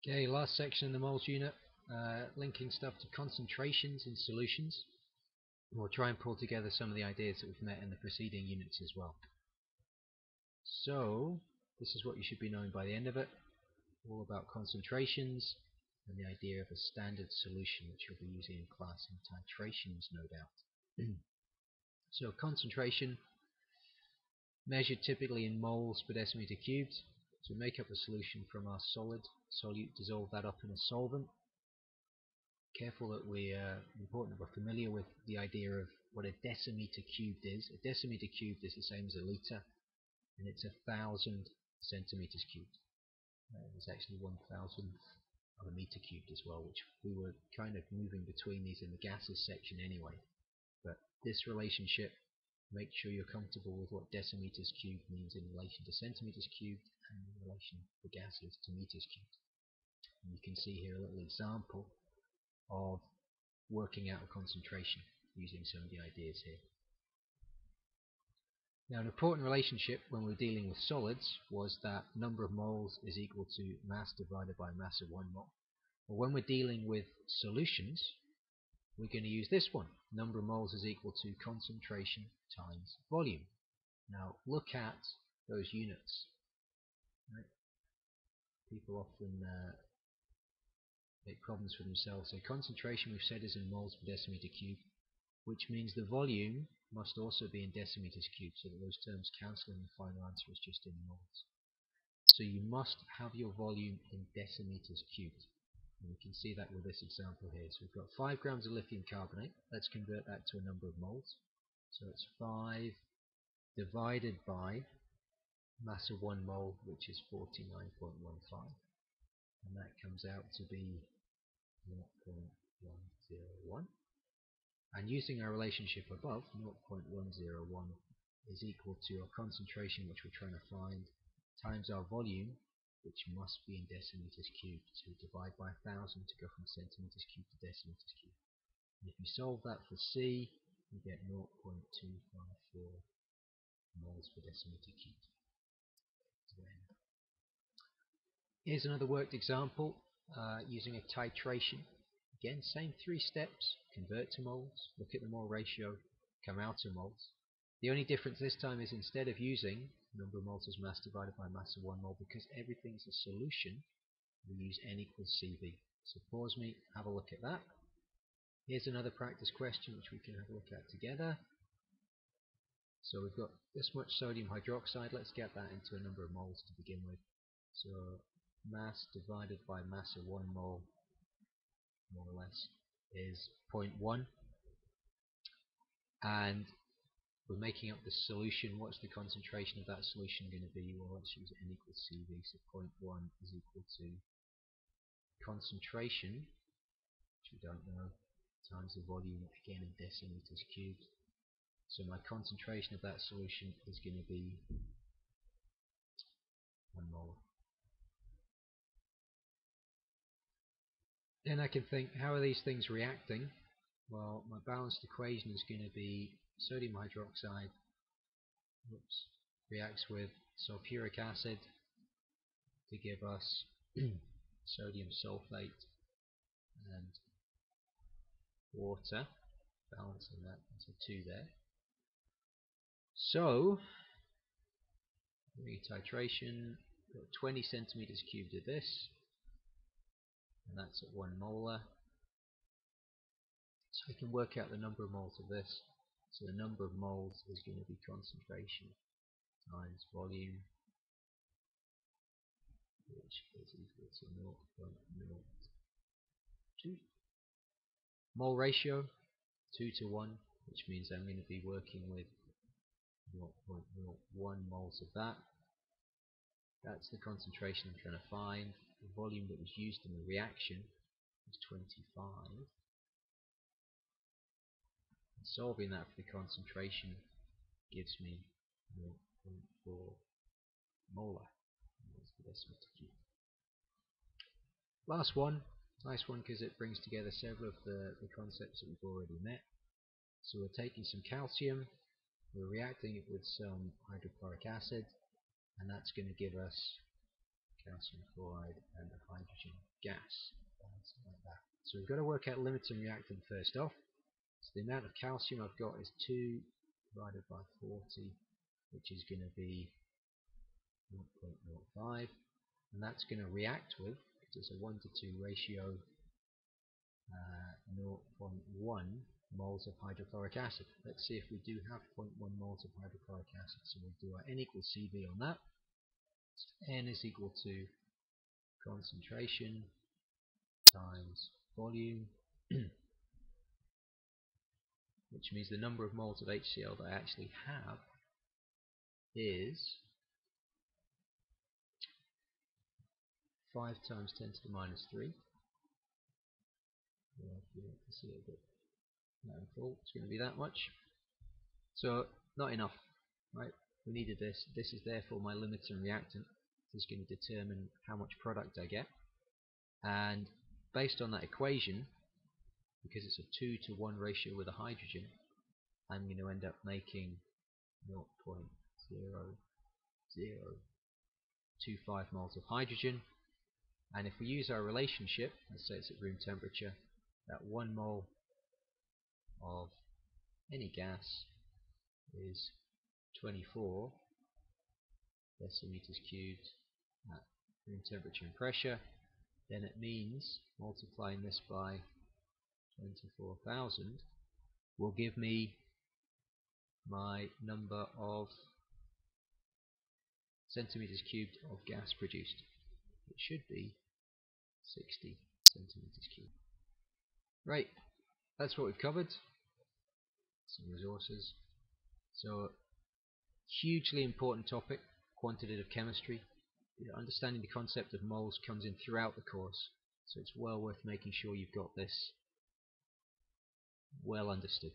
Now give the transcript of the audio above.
Okay, last section in the moles unit, linking stuff to concentrations in solutions. We'll try and pull together some of the ideas that we've met in the preceding units as well. So, this is what you should be knowing by the end of it, all about concentrations and the idea of a standard solution which you'll be using in class in titrations, no doubt. So concentration, measured typically in moles per decimeter cubed. So we make up a solution from our solid solute, dissolve that up in a solvent. Careful that important that we're familiar with the idea of what a decimeter cubed is. A decimeter cubed is the same as a litre, and it's 1,000 centimeters cubed. There's actually 1,000 of a meter cubed as well, which we were kind of moving between these in the gases section anyway. But this relationship, make sure you're comfortable with what decimeters cubed means in relation to centimeters cubed and in relation to gases to meters cubed. And you can see here a little example of working out a concentration using some of the ideas here. Now, an important relationship when we're dealing with solids was that number of moles is equal to mass divided by mass of 1 mole. Well, when we're dealing with solutions, we're going to use this one. Number of moles is equal to concentration times volume. Now, look at those units. Right? People often make problems for themselves. So concentration, we've said, is in moles per decimeter cubed, which means the volume must also be in decimeters cubed, so that those terms cancel and the final answer is just in moles. So you must have your volume in decimeters cubed. And we can see that with this example here. So we've got 5 grams of lithium carbonate. Let's convert that to a number of moles. So it's 5 divided by mass of 1 mole, which is 49.15. And that comes out to be 0.101. And using our relationship above, 0.101 is equal to our concentration, which we're trying to find, times our volume, which must be in decimeters cubed. So we divide by 1,000 to go from centimeters cubed to decimeters cubed. And if you solve that for C, you get 0.254 moles per decimeter cubed. Here's another worked example using a titration. Again, same 3 steps: convert to moles, look at the mole ratio, come out to moles. The only difference this time is instead of using number of moles as mass divided by mass of 1 mole, because everything's a solution, we use N equals CV. So pause me, have a look at that. Here's another practice question which we can have a look at together. So we've got this much sodium hydroxide. Let's get that into a number of moles to begin with. So mass divided by mass of 1 mole, more or less, is 0.1. And we're making up the solution. What's the concentration of that solution going to be? Well, let's use N equals CV. So 0.1 is equal to concentration, which we don't know, times the volume, again in decimeters cubed. So my concentration of that solution is going to be 1 mole. Then I can think, how are these things reacting? Well, my balanced equation is going to be sodium hydroxide reacts with sulfuric acid to give us sodium sulfate and water, balancing that into 2 there. So, retitration, got 20 centimeters cubed of this, and that's at 1 molar. So I can work out the number of moles of this. So the number of moles is going to be concentration times volume, which is equal to 0.02. Mole ratio, 2 to 1, which means I'm going to be working with 0.01 moles of that. That's the concentration I'm trying to find. The volume that was used in the reaction is 25. And solving that for the concentration gives me 0.4 molar. Last one, nice one because it brings together several of the concepts that we've already met. So we're taking some calcium, we're reacting it with some hydrochloric acid, and that's going to give us calcium chloride and a hydrogen gas. Something like that. So we've got to work out limiting reactant first off. So the amount of calcium I've got is 2 divided by 40, which is going to be 0.05, and that's going to react with, because it's a 1 to 2 ratio, 0.1 moles of hydrochloric acid. Let's see if we do have 0.1 moles of hydrochloric acid. So we'll do our N equals CV on that. So N is equal to concentration times volume, which means the number of moles of HCl that I actually have is 5 times 10 to the minus 3. If you want to see it a bit full, it's going to be that much. So not enough, right? We needed this. This is therefore my limiting reactant. This is going to determine how much product I get. And based on that equation, because it's a 2 to 1 ratio with a hydrogen, I'm going to end up making 0.0025 moles of hydrogen. And if we use our relationship, let's say it's at room temperature, that 1 mole of any gas is 24 decimeters cubed at room temperature and pressure. Then it means multiplying this by 24,000 will give me my number of centimeters cubed of gas produced. It should be 60 centimeters cubed. Right, that's what we've covered. Some resources. So, hugely important topic, quantitative chemistry. Understanding the concept of moles comes in throughout the course, so it's well worth making sure you've got this well understood.